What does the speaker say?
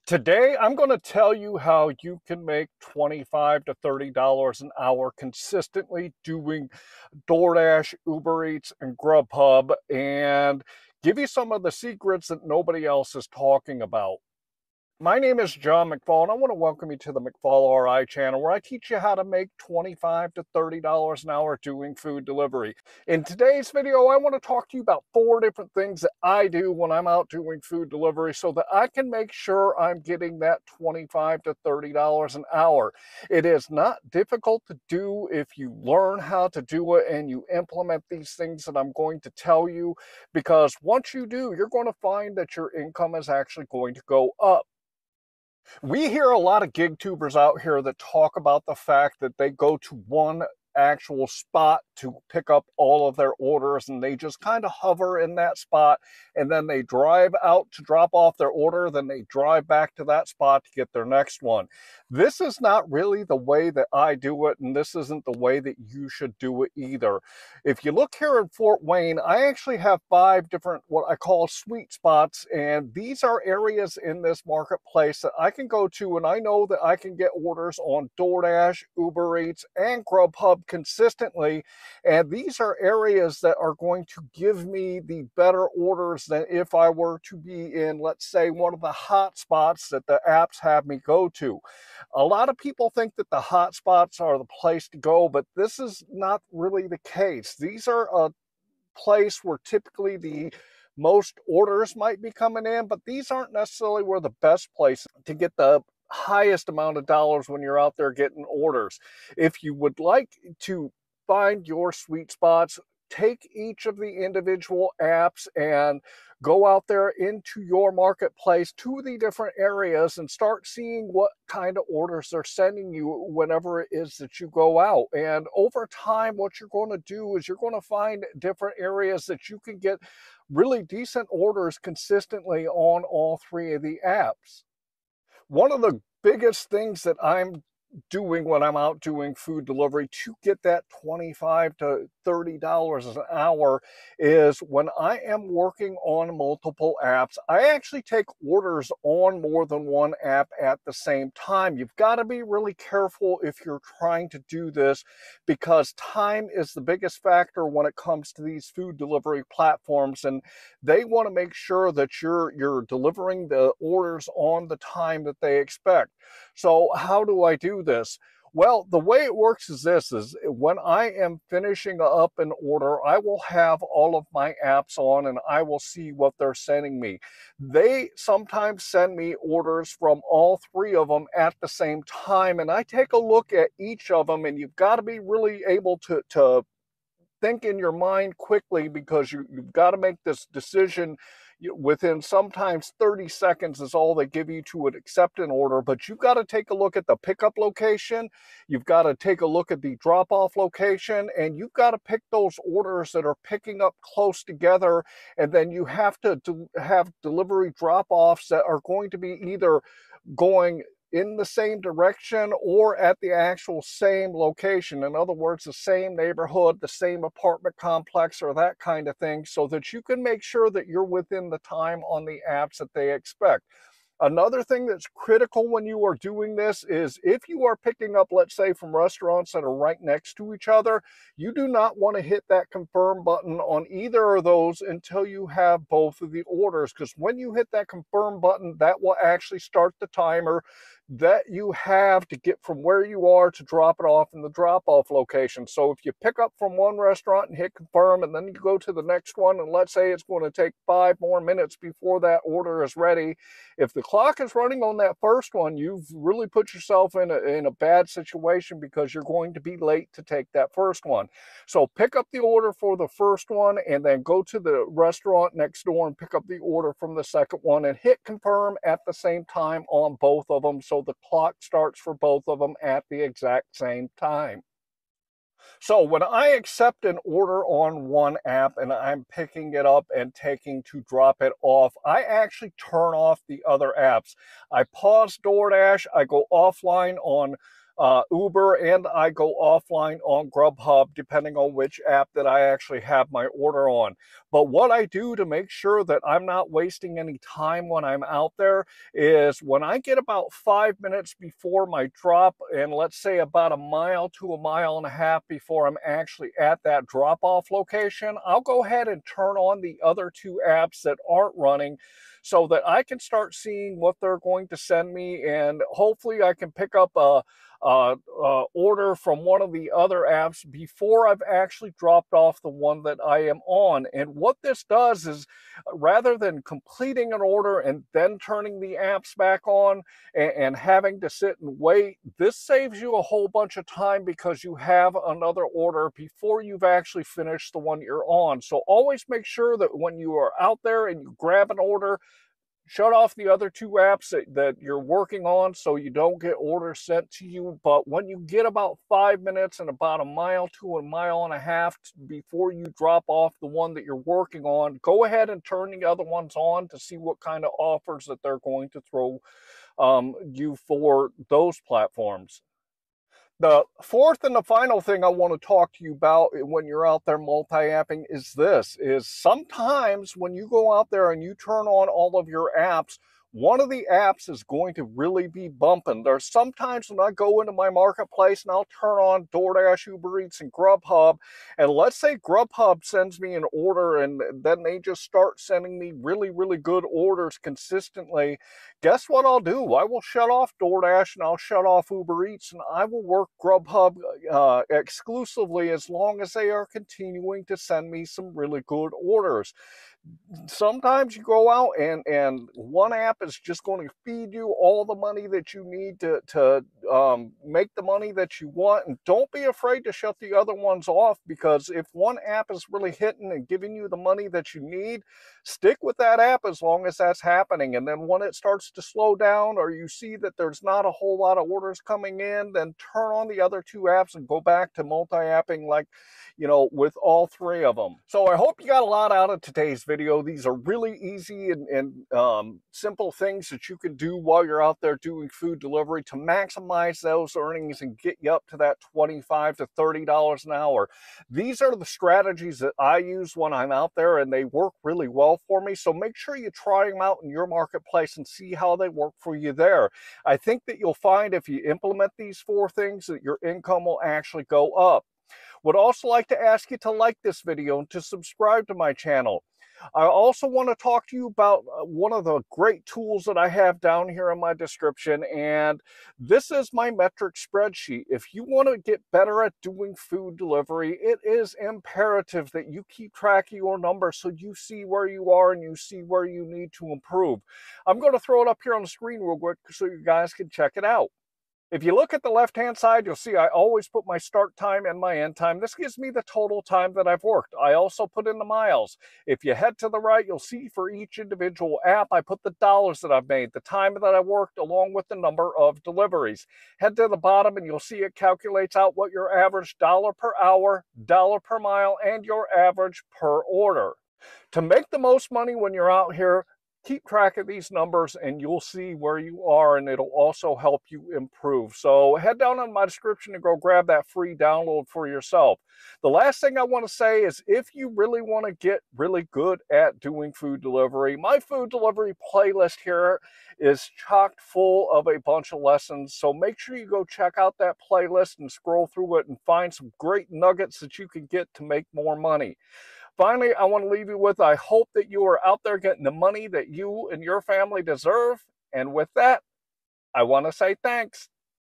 Today, I'm going to tell you how you can make $25 to $30 an hour consistently doing DoorDash, Uber Eats, and Grubhub, and give you some of the secrets that nobody else is talking about. My name is John McFall, and I want to welcome you to the McFall RI channel, where I teach you how to make $25 to $30 an hour doing food delivery. In today's video, I want to talk to you about 4 different things that I do when I'm out doing food delivery so that I can make sure I'm getting that $25 to $30 an hour. It is not difficult to do if you learn how to do it and you implement these things that I'm going to tell you, because once you do, you're going to find that your income is actually going to go up. We hear a lot of gig tubers out here that talk about the fact that they go to one actual spot to pick up all of their orders, and they just kind of hover in that spot, and then they drive out to drop off their order, then they drive back to that spot to get their next one. This is not really the way that I do it, and this isn't the way that you should do it either. If you look here in Fort Wayne, I actually have 5 different what I call sweet spots, and these are areas in this marketplace that I can go to, and I know that I can get orders on DoorDash, Uber Eats, and Grubhub consistently, and these are areas that are going to give me the better orders than if I were to be in, let's say, one of the hot spots that the apps have me go to. A lot of people think that the hot spots are the place to go, but this is not really the case. These are a place where typically the most orders might be coming in, but these aren't necessarily where the best place to get the highest amount of dollars when you're out there getting orders. If you would like to find your sweet spots, take each of the individual apps and go out there into your marketplace to the different areas and start seeing what kind of orders they're sending you whenever it is that you go out. And over time, what you're going to do is you're going to find different areas that you can get really decent orders consistently on all 3 of the apps. One of the biggest things that I'm doing when I'm out doing food delivery to get that $25 to $30 an hour is when I am working on multiple apps, I actually take orders on more than one app at the same time. You've got to be really careful if you're trying to do this, because time is the biggest factor when it comes to these food delivery platforms, and they want to make sure that you're delivering the orders on the time that they expect. So how do I do this? Well, the way it works is this: is when I am finishing up an order, I will have all of my apps on and I will see what they're sending me. They sometimes send me orders from all 3 of them at the same time, and I take a look at each of them, and you've got to be really able to think in your mind quickly, because you've got to make this decision within sometimes 30 seconds is all they give you to accept an order. But you've got to take a look at the pickup location, you've got to take a look at the drop-off location, and you've got to pick those orders that are picking up close together. And then you have to have delivery drop-offs that are going to be either going in the same direction or at the actual same location. In other words, the same neighborhood, the same apartment complex, or that kind of thing, so that you can make sure that you're within the time on the apps that they expect. Another thing that's critical when you are doing this is if you are picking up, let's say, from restaurants that are right next to each other, you do not want to hit that confirm button on either of those until you have both of the orders, because when you hit that confirm button, that will actually start the timer that you have to get from where you are to drop it off in the drop-off location. So if you pick up from one restaurant and hit confirm, and then you go to the next one, and let's say it's going to take 5 more minutes before that order is ready, if the clock is running on that first one, you've really put yourself in a bad situation, because you're going to be late to take that first one. So pick up the order for the first one, and then go to the restaurant next door and pick up the order from the second one, and hit confirm at the same time on both of them, so the clock starts for both of them at the exact same time. So when I accept an order on one app and I'm picking it up and taking to drop it off, I actually turn off the other apps. I pause DoorDash, I go offline on Uber, and I go offline on Grubhub, depending on which app that I actually have my order on. But what I do to make sure that I'm not wasting any time when I'm out there is when I get about 5 minutes before my drop, and let's say about a mile to a mile and a half before I'm actually at that drop-off location, I'll go ahead and turn on the other two apps that aren't running so that I can start seeing what they're going to send me, and hopefully I can pick up a order from one of the other apps before I've actually dropped off the one that I am on. And what this does is, rather than completing an order and then turning the apps back on and having to sit and wait, this saves you a whole bunch of time because you have another order before you've actually finished the one you're on. So always make sure that when you are out there and you grab an order, shut off the other two apps that you're working on so you don't get orders sent to you. But when you get about 5 minutes and about a mile to a mile and a half before you drop off the one that you're working on, go ahead and turn the other ones on to see what kind of offers that they're going to throw you for those platforms. The fourth and the final thing I want to talk to you about when you're out there multi-apping is this, is sometimes when you go out there and you turn on all of your apps, one of the apps is going to really be bumping. There's sometimes when I go into my marketplace and I'll turn on DoorDash, Uber Eats, and Grubhub, and let's say Grubhub sends me an order and then they just start sending me really, really good orders consistently. Guess what I'll do? I will shut off DoorDash and I'll shut off Uber Eats, and I will work Grubhub exclusively as long as they are continuing to send me some really good orders. Sometimes you go out and one app is just going to feed you all the money that you need to make the money that you want, and don't be afraid to shut the other ones off, because if one app is really hitting and giving you the money that you need, stick with that app as long as that's happening. And then when it starts to slow down or you see that there's not a whole lot of orders coming in, then turn on the other two apps and go back to multi-apping, like, you know, with all three of them. So I hope you got a lot out of today's video. These are really easy and simple things that you can do while you're out there doing food delivery to maximize those earnings and get you up to that $25 to $30 an hour. These are the strategies that I use when I'm out there, and they work really well for me. So make sure you try them out in your marketplace and see how they work for you there. I think that you'll find if you implement these four things that your income will actually go up. Would also like to ask you to like this video and to subscribe to my channel. I also want to talk to you about one of the great tools that I have down here in my description, and this is my metric spreadsheet. If you want to get better at doing food delivery, it is imperative that you keep track of your numbers so you see where you are and you see where you need to improve. I'm going to throw it up here on the screen real quick so you guys can check it out. If you look at the left-hand side, you'll see I always put my start time and my end time. This gives me the total time that I've worked. I also put in the miles. If you head to the right, you'll see for each individual app, I put the dollars that I've made, the time that I worked, along with the number of deliveries. Head to the bottom and you'll see it calculates out what your average dollar per hour, dollar per mile, and your average per order. To make the most money when you're out here, keep track of these numbers and you'll see where you are, and it'll also help you improve. So head down in my description and go grab that free download for yourself. The last thing I want to say is, if you really want to get really good at doing food delivery, my food delivery playlist here is chock full of a bunch of lessons. So make sure you go check out that playlist and scroll through it and find some great nuggets that you can get to make more money. Finally, I want to leave you with, I hope that you are out there getting the money that you and your family deserve. And with that, I want to say thanks.